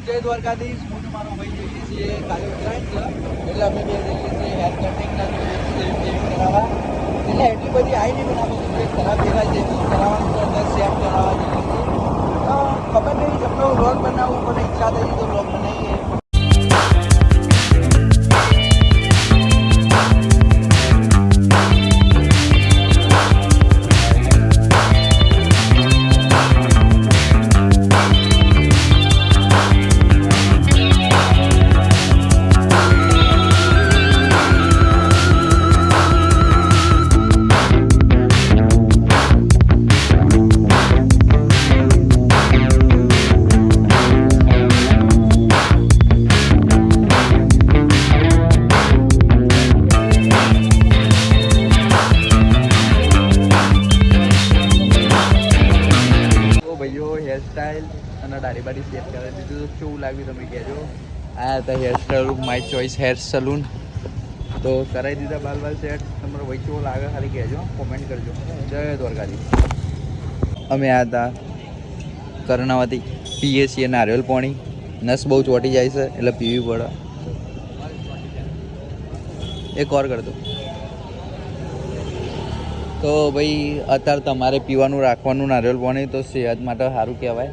જય દ્વારકાધીશ. હું તમારો ભાઈ જઈએ છીએ કાલે ઉત્તરાયણ છે એટલે અમે બે જઈએ છીએ હેર કટિંગ કરાવવા. એટલે એટલી બધી આવી નહીં બનાવો ખરાબ દેખાય છે કરાવવાનું તો અંદર સેટ કરાવવા જઈએ છીએ. ખબર નહીં જેટલો વ્લોગ બનાવવું પણ ઈચ્છા થઈ તો વ્લોગ બનાવીએ. હેરસ્ટાઈલ અને દાઢી બાડી સેટ કરી દીધું તો કેવું લાગ્યું તમે કહેજો. આ હતા hairstyle my choice hair salon. તો કરાવી દીધા બાલ સેટ. તમારો ભાઈ કેવો લાગે ખાલી કહેજો, કોમેન્ટ કરજો. જય દ્વારકાધીશ. અમે આ હતા કર્ણાવતી પીએ છીએ નારિયેલ પાણી. નસ બહુ ચોટી જાય છે એટલે પીવી પડે. એક ઓર કરતો તો ભાઈ અત્યારે તમારે પીવાનું રાખવાનું નારિયેળ પાણી તો સેહત માટે સારું કહેવાય.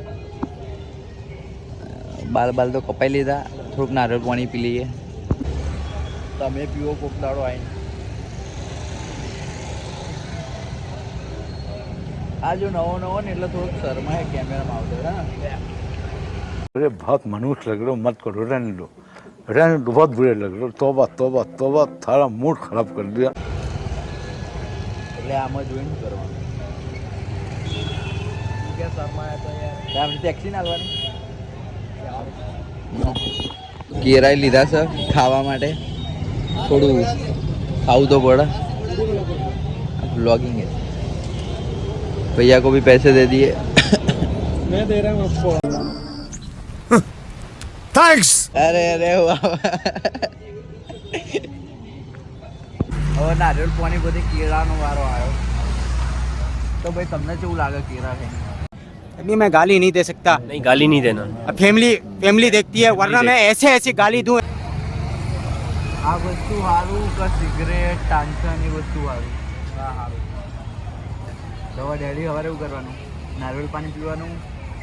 બાલ તો કપાઈ લીધા, થોડુંક નારિયેળ પાણી પી લઈએ. તમે પીવો કોક દાડો આવીને. આ જો નવો ને એટલે થોડુંક શરમાય કેમેરામાં આવતો. હા अरे बहुत मनुष्य लग रहे हो, मत करो, रहने दो बहुत बुरे लग रहे हो. तौबा तौबा तौबा, थारा मूड खराब कर दिया. એટલે આમાં જોઈને કરવાનું કે શરમાય તો યાર ટેક્સી ના લેવાની. કેરાઈ લીધા છે ખાવા માટે. થોડું ખાવું તો પડે. ब्लॉगिंग है. भैया को भी पैसे दे दिए. मैं दे रहा हूँ आपको. थैंक्स. अरे वाह. હવે નારિયેળ પાણી બધી કેળાનો વારો આવ્યો. તો ભાઈ તમને કેવું લાગે કેળા ખાઈને? अभी मैं गाली नहीं दे सकता. नहीं, गाली नहीं देना. अब फैमिली देखती है, वरना मैं ऐसे गाली दूं. આ વસ્તુ સારું કે સિગરેટ ટાંચન એ વસ્તુ સારું? હા સારું. તો ડેડી સવારે એવું કરવાનું, નારિયેળ પાણી પીવાનું,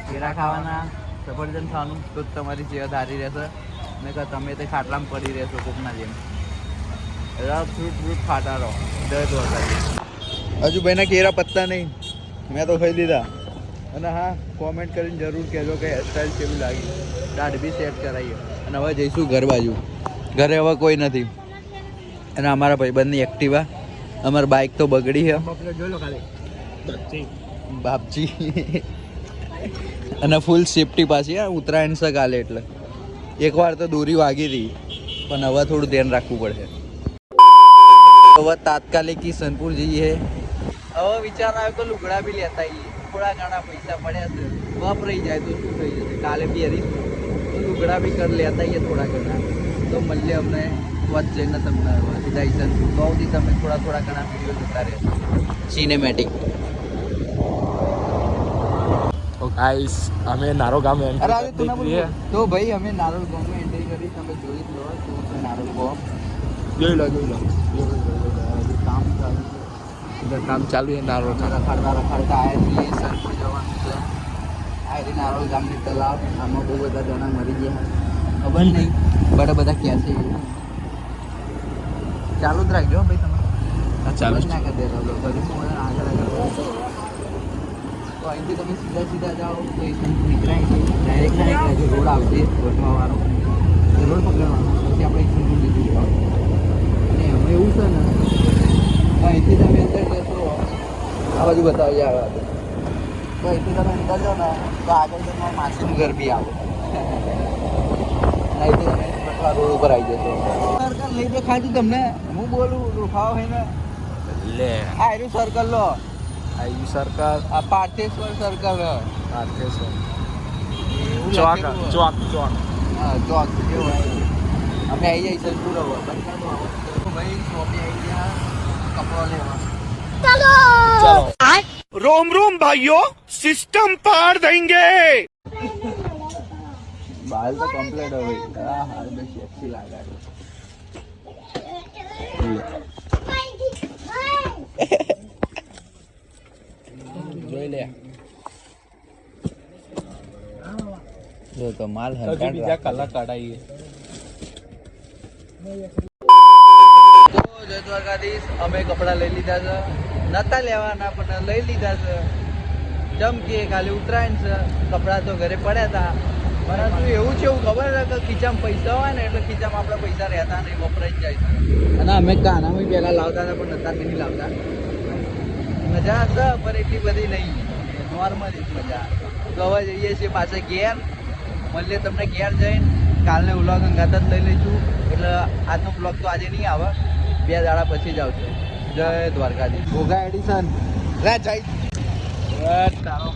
કેળા ખાવાના, સફરજન ખાવાનું, તો તમારી સેહત સારી રહેશે. ને કે તમે તે ખાટલામાં પડી રહેશો કોકના જેમ. ફ્રૂટ ખાતા રહો. જય દ્વારકાધીશ. હજુ ભાઈના કેળા પત્તા નહીં, મેં તો ખાઈ લીધા. અને હા, કોમેન્ટ કરીને જરૂર કહેજો કે હેરસ્ટાઈલ કેવી લાગી. દાઢ બી સેટ કરાવીએ. અને હવે જઈશું ઘર બાજુ. ઘરે હવે કોઈ નથી. અને અમારા ભાઈબંધની એક્ટિવા, અમારી બાઇક તો બગડી છે. જોઈ લો ખાલી બાપજી. અને ફૂલ સેફટી પાછી. હા, ઉત્તરાયણ છે કાલે એટલે એકવાર તો દોરી વાગી હતી, પણ હવે થોડું ધ્યાન રાખવું પડશે. હવે તાત્કાલિક કિશનપુર જઈએ. હવે વિચાર આવ્યો કે લુગડા બી લેતા આવીએ. થોડા ઘણા પૈસા પડ્યા છે, વપરાઈ જાય તો શું થઈ જશે. કાલે બી હરીશું તો લુગડા બી લેતા આવીએ થોડા ઘણા. તો મળીએ અમને વચ્ચેને તમને જઈશું. બહુથી તમે થોડા ઘણા વિડીયો જોતા રહેશો સિનેમેટિક. गाइस, हमें नारो गांव में અરે આજે તું તો ભાઈ અમે નારોલ ગામમાં એન્ટ્રી કરી. તમે જોઈ લો તો નારોલ ગામ જોઈ લો. કામ ચાલુ છે. काम चालू है नारो का. રખડતા આવ્યા છીએ. સરપુર જવાનું છે. આ રીતે નારોલ ગામની તલાવ. આમાં બહુ બધા જણા મરી ગયા. ખબર નહીં બધા ક્યાં છે. ચાલુ જ રાખજો ભાઈ તમે. ચાલુ જ. ના કરી દેતા આગળ તો અહીંથી તમે સીધા જાઓ તો નીકળાય ડાયરેક્ટ રોડ આવશે વટવાવાળો. રોડ પકડવાનો પછી આપણે ઈસનપુર લીધું જવાનું. અને એમાં એવું છે ને, અહીંથી તમે અંદર જશો આ બાજુ બતાવજો. આવે તો અહીંથી તમે અંદર જાઓ ને તો આગળ તમારા માસીનું ઘર બી આવો. અહીંથી તમે વટવા રોડ ઉપર આવી જશો. સર્કલ લઈ દેખાય છે તમને. હું બોલું રોખાવ હોય ને ले આ એનું સર્કલ લો. आयु सरकार આ પાર્થેશ્વર સર્કલ. चौक चौक चौक. હા ચોક જેવું આવી. અમે આવી જઈએ સલપુર. હવે બંધ કરી દો. ભાઈ શોપે આવી ગયા કપડો લેવા. चलो. रोम रोम भाइयों, सिस्टम पार देंगे. બાલ તો કમ્પ્લીટ હવે હાલ તો સેક્સી લાગે જોઈ લે જો તો માલ હજુ બીજા કલર કઢાઈએ તો જય દ્વારકાધીશ અમે કપડાં લઈ લીધા છે નતા લેવાના પણ લઈ લીધા છે જેમ કે ખાલી ઉત્તરાયણ છે કપડાં તો ઘરે પડ્યા હતા પરંતુ એવું છે એવું ખબર છે કે ખીચામાં પૈસા હોય ને એટલે ખીચામાં આપણા પૈસા રહેતા નહીં વપરાઈ જ જાય છે અને અમે કાનામાં પહેલાં લાવતા હતા પણ નતા નહીં લાવતા મજા છે પણ એટલી બધી નહીં નોર્મલી મજા તો હવે જઈએ છીએ પાછા ઘેર મળીએ તમને ઘેર જઈને કાલને વ્લોગ અંગાત જ લઈ લઈશું એટલે આજનો વ્લોગ તો આજે નહીં આવે 2 દાડા પછી જ આવશે જય દ્વારકાધીશ ઘોઘા એડિશન રે જય તારો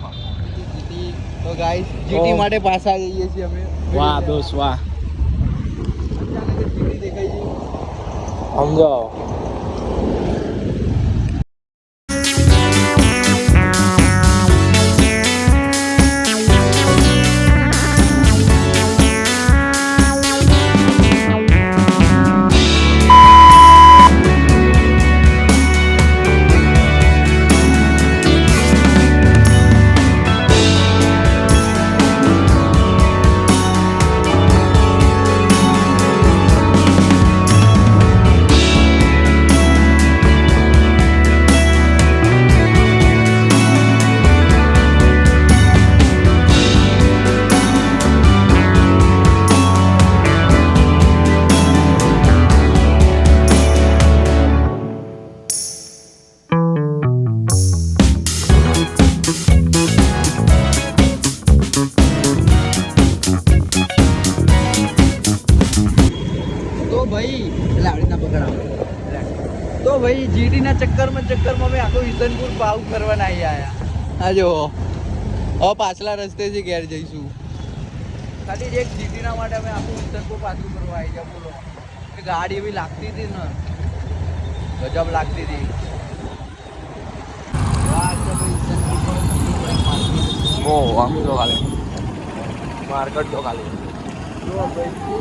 તો ગાઈસ જીટી માટે પાછા જઈએ છીએ અમે વાહ દોસ્ત વાહ અચાનક જ જીટી દેખાઈ ગઈ સમજો તો ભાઈ જીટી ના ચક્કરમાં અમે આખો વિસનપુર પાવ કરવા નહીં આયા આ જો હવે પાછલા રસ્તેથી ઘેર જઈશું ખાલી એક જીટી ના માટે અમે આખું વિસનપુર પાછું કરવા આવી ગયા બોલો કે ગાડી એવી લાગતી હતી ને ગજબ લાગતી હતી ઓ આમ તો ખાલી માર્કેટ તો ખાલી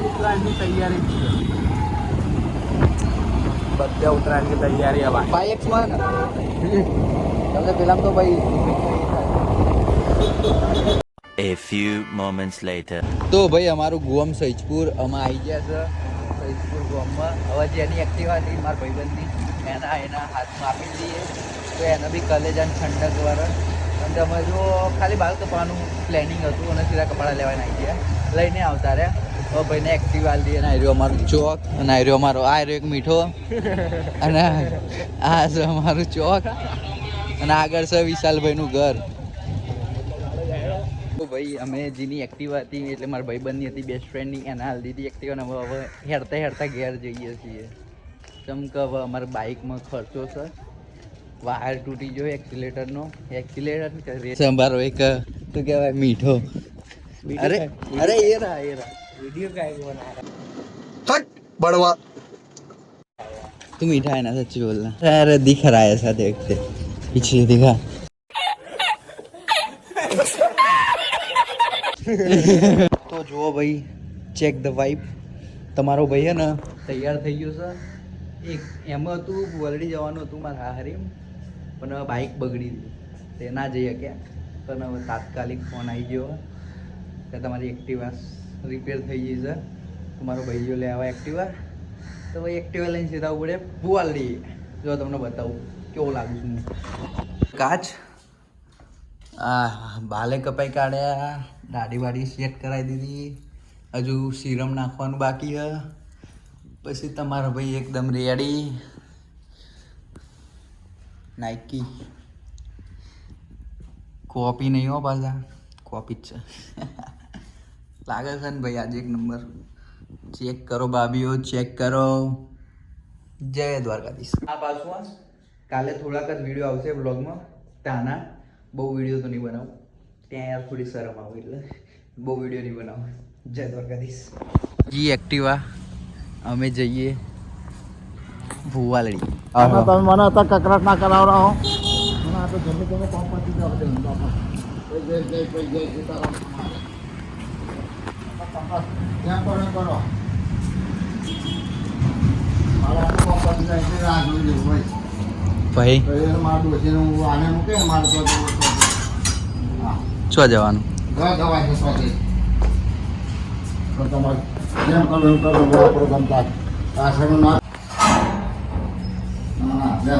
ઉત્તરાયણની તૈયારી છે બધે ઉત્તરાયણની તૈયારી હવે બાઇક્સમાં તમને પેલા તો ભાઈ A few moments later. તો ભાઈ અમારું ગોમ સૈજપુર અમે આવી ગયા છે સૈજપુર ગોમમાં હવે જેની એક્ટિવા હતી મારા ભાઈબંધની એના હાથમાં આપી દઈએ તો એને બી કલેજાન ઠંડક વાળા અને અમે જો ખાલી બાર કપડાનું પ્લેનિંગ હતું અને સીધા કપડાં લેવાના આવી ગયા લઈને આવતા રહ્યા હવે ભાઈને એક્ટિવા દઈએ અને આર્યો અમારું ચોક અને આર્યો અમારો આ રહ્યો એક મીઠો અને આ છે અમારું ચોક અને આગળ છે વિશાલભાઈનું ઘર ભાઈ અમે જેની એક્ટિવા હતી એટલે મારા ભાઈબંધની હતી બેસ્ટ ફ્રેન્ડની એના હાલ દીધી એક્ટિવાને હવે હેરતા ઘેર જઈએ છીએ ચમકે હવે અમારા બાઇકમાં ખર્ચો છે વાયર તૂટી ગયો એક્સિલેટર સંભારો એક શું કહેવાય મીઠો અરે અરે એ રહા વિડીયો કાંઈ બના हट बड़वा तू मीठा है ना सच्ची बोलना अरे दिख रहा है ऐसा देखते पीछे दिखा તો જુઓ ભાઈ ચેક ધ વાઇફ તમારો ભાઈ હે ને તૈયાર થઈ ગયો છે એક એમાં હતું વરડી જવાનું હતું મારા હારી પણ બાઇક બગડી હતી તે ના જઈ શક્યા પણ હવે તાત્કાલિક ફોન આવી ગયો કે તમારી એક્ટિવા રિપેર થઈ ગઈ છે તમારો ભાઈ જો લેવા એક્ટિવા તો ભાઈ એક્ટિવા લઈને સીધા પડે ભુવાલડી જો તમને બતાવું કેવો લાગુ છું કાચ આ બાલે કપાઈ કાઢ્યા દાઢી વાડી સેટ કરાવી દીધી હજુ સીરમ નાખવાનું બાકી છે પછી તમારો ભાઈ એકદમ રેડી નાઇકી કોપી નહીં હો પાછા કોપી જ છે લાગે છે ને ભાઈ આજે એક નંબર ચેક કરો ભાભીઓ ચેક કરો જય દ્વારકાધીશ આ પાછું કાલે થોડાક જ વિડીયો આવશે બ્લોગમાં ત્યાંના બહુ વિડીયો તો નહીં બનાવું ત્યાં યાર થોડી શરમ આવે એટલે બહુ વિડીયો નહીં બનાવું જય દ્વારકાધીશ જી એક્ટિવા અમે જઈએ ભુવાલડી તમે મને અત્યારે કકરાટ ના કરાવડાવો મને આ તો જલ્દી તમે કામ પાછી જાવ ત્યાં કરો કરો મારા પપ્પા જાય છે રાહ જોઈ લેવું ભાઈ ભાઈ તો એને મારું ડોસીને હું આને મૂકે ને મારે તો હા શું જવાનું દવા છે સ્વાથી તો તમારે જેમ કરો એમ કરો આપણો ગમતા પાછળનું ના ના લે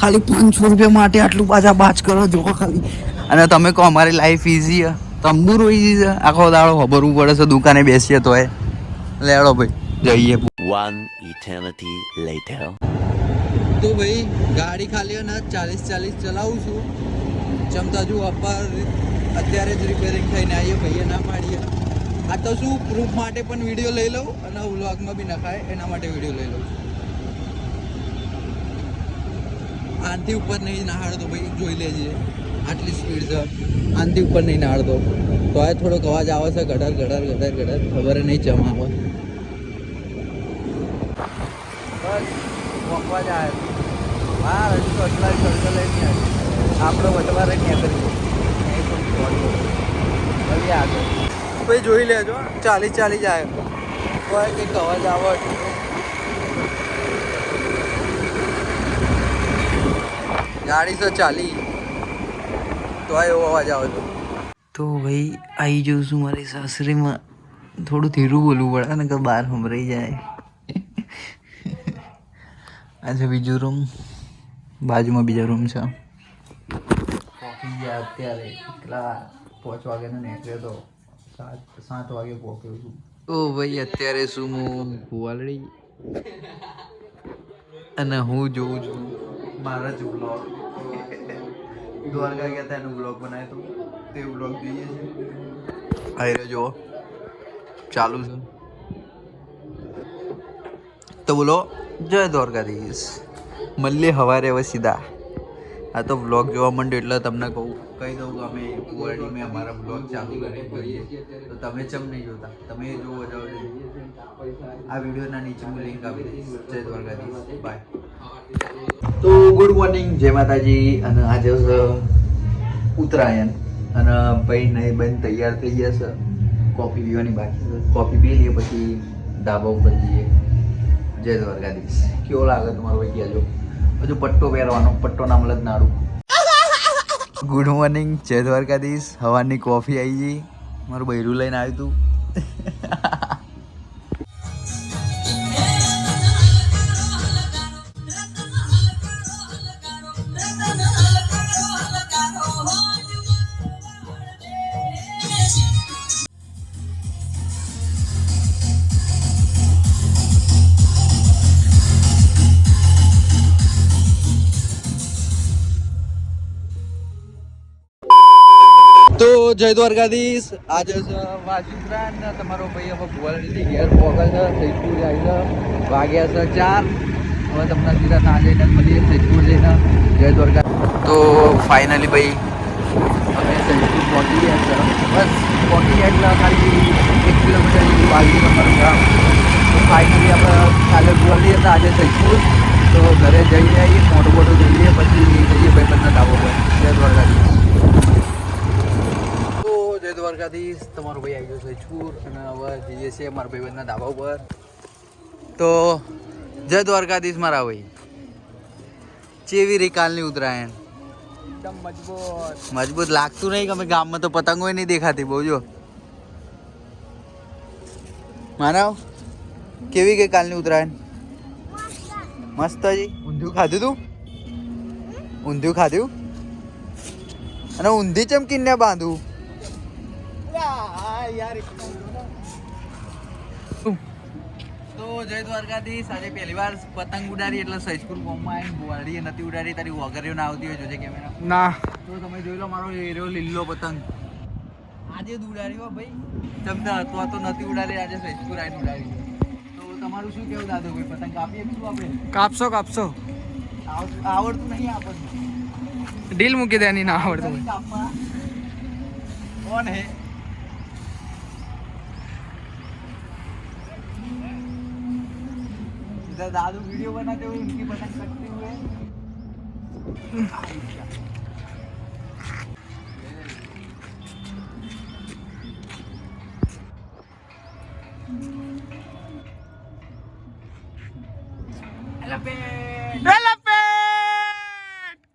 ખાલી 500 રૂપિયા માટે આટલું પાછા બાચ કરો જો ખાલી અને તમે કહો અમારી લાઈફ ઇઝી તંબુર ઇઝી છે આખો દાડો ખબરવું પડે છે દુકાને બેસીએ તોય લેડો ભાઈ જઈએ One eternity later. તો ભાઈ ગાડી ખાલી ને 40 ચલાવું છું ચમતા જુ અપાર અત્યારે જ રિપેરિંગ થઈને આવીએ ભાઈએ ના પાડીએ આ તો શું પ્રૂફ માટે પણ વિડીયો લઈ લઉં અને વ્લોગમાં બી નખાય એના માટે વિડીયો લઈ લઉં આનથી ઉપર નહીં નહાડતો ભાઈ જોઈ લેજે આટલી સ્પીડ છે આનથી ઉપર નહીં નહાડતો તો આ થોડોક અવાજ આવે છે ગડર ખબર નહીં ચમ આવે બસ વોકવા જ આવે હા હજુ તો અટલા સર્કલ લઈને આપણે વટવારે ક્યાં કરીએ ભલે આગળ ભાઈ જોઈ લેજો 40 જાય કોઈ કંઈક અવાજ આવે ગાડી તો ચાલી તો એવો અવાજ આવે તો ભાઈ આવી જાઉં છું મારી સાસરીમાં થોડું ધીરું બોલવું પડે ને કે બહાર સંભળાઈ જાય આ છે બીજો રૂમ બાજુમાં બીજો રૂમ છે પહોંચી ગયા અત્યારે કેટલા 5 વાગ્યાનો નીકળ્યો તો 7 વાગે પહોંચ્યો છું ઓ ભાઈ અત્યારે શું હું કુવાલડી અને હું જોઉં છું મારા જ બ્લોગ દ્વારકા ગયા હતા એનો બ્લોગ બનાવ્યો હતો તે બ્લોગ જોઈએ છે આયરે જો ચાલુ છે તો બોલો જય દ્વારકાધીશ મળીએ સવારે હવે સીધા આ તો બ્લોગ જોવા માંડ્યો એટલે તમને કહી દઉં કે અમે કુવાડી મેં અમારા બ્લોગ ચાલુ કરી જોઈએ તો તમે ચમ નહીં જોતા તમે જોવો જાઓ આ વિડીયોના નીચે હું લિંક આપી દઈશ જય દ્વારકાધીશ બાય તો ગુડ મોર્નિંગ જય માતાજી અને આજે છે ઉત્તરાયણ અને ભાઈ નહીં બંધ તૈયાર થઈ ગયા છે કોફી પીવાની બાકી છે કોફી પી લઈએ પછી ધાબા ઉપર જઈએ જય દ્વારકાધીશ કેવો લાગે તમારો ભાઈ કહેજો હજુ પટ્ટો પહેરવાનો પટ્ટો ના મળે નાડું ગુડ મોર્નિંગ જય દ્વારકાધીશ હવાની કોફી આવી ગઈ મારું બૈરું લઈને આવ્યું હતું તો જય દ્વારકાધીશ આજે વાજુરાન તમારો ભાઈ હવે ભુવાલડીથી ઘેર પહોંચે છે સૈદપુર જાય છે વાગ્યા છે 4 હવે તમને સીધા ના જઈને મળીએ સૈદપુર જઈને જય દ્વારકા તો ફાઇનલી ભાઈ અમે સૈદપુર પહોંચી ગયા છે બસ પહોંચી ગયા એટલે ખાલી 1 કિલોમીટર જેટલું વાગ્યું તમારું ગામ તો ફાઇનલી આપણે કાલે ભુવાલડી હતા આજે સૈદપુર તો ઘરે જઈ આવીએ મોટો જઈએ પછી જઈએ ભાઈ બંને ધાબો પર જય દ્વારકાધીશ જય દ્વારકાધીશ તમારો ભાઈ આવી ગયો છે છૂર અને હવે જઈએ છીએ મારા ભાઈબંધના ધાબા ઉપર તો જય દ્વારકાધીશ મારા ભાઈ ચેવી રી કાલની ઉત્તરાયણ એકદમ મજબૂત લાગતું નહીં કે અમે ગામમાં તો પતંગો નહીં દેખાતી બહુ જો માનવ કેવી ગઈ કાલની ઉત્તરાયણ મસ્ત જી ઊંધિયું ખાધું તું ઊંધિયું ખાધું અને ઊંધી ચમકીને બાંધું તો જય દ્વારકાધીશ આજે પહેલી વાર પતંગ ઉડાડી એટલે સૈજપુર ગામમાં આવીને ભુવાડી નથી ઉડાડી તારી વગર ના આવતી હોય જોજે કેમેરા ના તો તમે જોઈ લો મારો હીરો લીલો પતંગ આજે જ ઉડાડી હો ભાઈ જમતા હતો તો નથી ઉડાડી આજે સૈજપુર આવીને ઉડાડી તો તમારું શું કેવું દાદુ ભાઈ પતંગ કાપીએ શું આપણે કાપશો આવડતું નહીં આપણને ડીલ મૂકી દેની ના આવડતું કાપવા કોણ હે दादू वीडियो बनाते हुए उनकी पतंग कटते हुए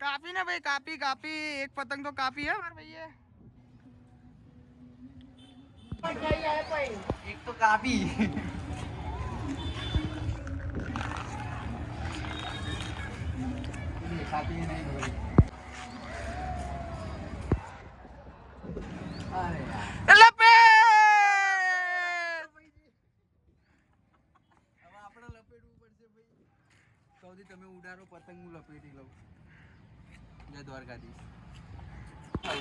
કાપી ને ભાઈ, કાપી કાપી, એક પતંગ તો કાપી હે મારા ભાઈએ. એક તો કાપી. કાપી નહીં ભાઈ. અરે યાર. હવે આપણે લપેટવું પડશે ભાઈ. સૌથી તમે ઉડાડો પતંગ, હું લપેટી લઉં. જય દ્વારકાધીશ.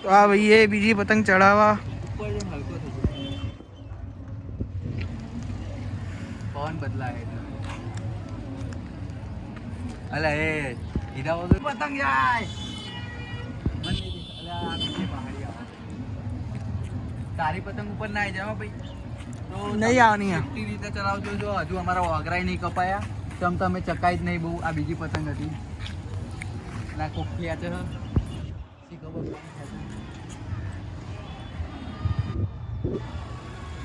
તો આ ભાઈએ બીજી પતંગ ચડાવવા ઉપર જઈને હલકો થઈ જાય. પવન બદલાય એટલે. અલા એ હીરા વગર પતંગ જાય. મને નહીં દેખાય. અલા આ બીજી પહાડી આવે. તારી પતંગ ઉપર ના આવી જાવ ભાઈ. તો નહીં આવવાની આ. સેફટી રીતે ચલાવજો. જો હજુ અમારા વાઘરાય નહીં કપાયા. તમ તમે ચકાઈ જ નહીં બહુ. આ બીજી પતંગ હતી. ના કોફિયા છે. શી ખબર કોણ ખેંચે.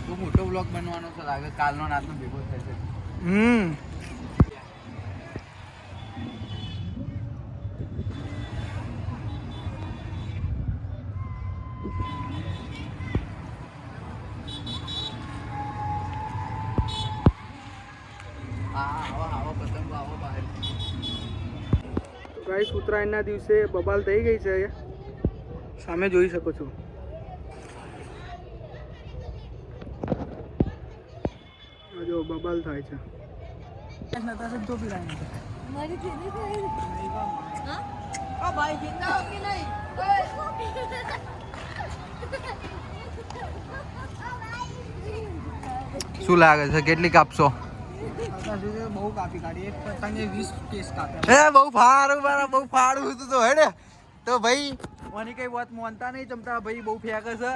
બહુ મોટો બ્લોગ બનવાનો છે લાગે. કાલનો રાતનો ભેગો થશે. આવો પતંગો આવો બહાર. ગાઈસ, ઉત્તરાયણના દિવસે બબાલ થઈ ગઈ છે. સામે જોઈ શકો છો. આ જો બબાલ થાય છે. શું લાગે છે કેટલી કાપશો? બહુ કાપી કાઢી. એક પતંગે 20 કેસ કાપ્યા. એ બહુ ફાડું મારા બહુ ફાડું હતું તો હેડે. તો ભાઈ મને કઈ વાત માનતા નહીં. ચમતા ભાઈ બહુ ફેંકે છે.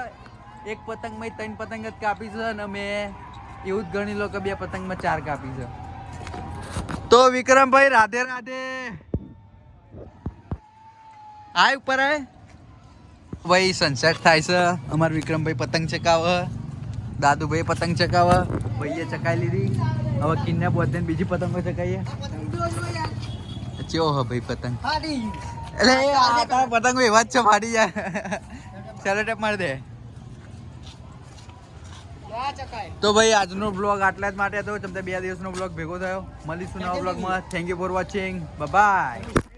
એક પતંગમાં 3 પતંગ જ કાપી છે અને મેં એવું જ ગણી લો કે 2 પતંગમાં 4 કાપી છે. તો વિક્રમભાઈ રાધે રાધે. આય ઉપર આય. ભાઈ સનસેટ થાય છે. અમાર વિક્રમભાઈ પતંગ ચકાવે, દાદુભાઈ પતંગ ચકાવે, ભાઈએ ચકાઈ લીધી. હવે કિન્ને બોધે બીજી પતંગો ચકાઈએ. ચેવો હે ભાઈ પતંગ? એટલે આ તારા પતંગો એવા જ છે ફાડી જાય. સેલો ટેપ મારી દે. તો ભાઈ આજનો બ્લોગ આટલા જ માટે હતો. તમને 2 દિવસનો બ્લોગ ભેગો થયો. મળીશું નવા બ્લોગમાં. Thank you for watching. Bye bye.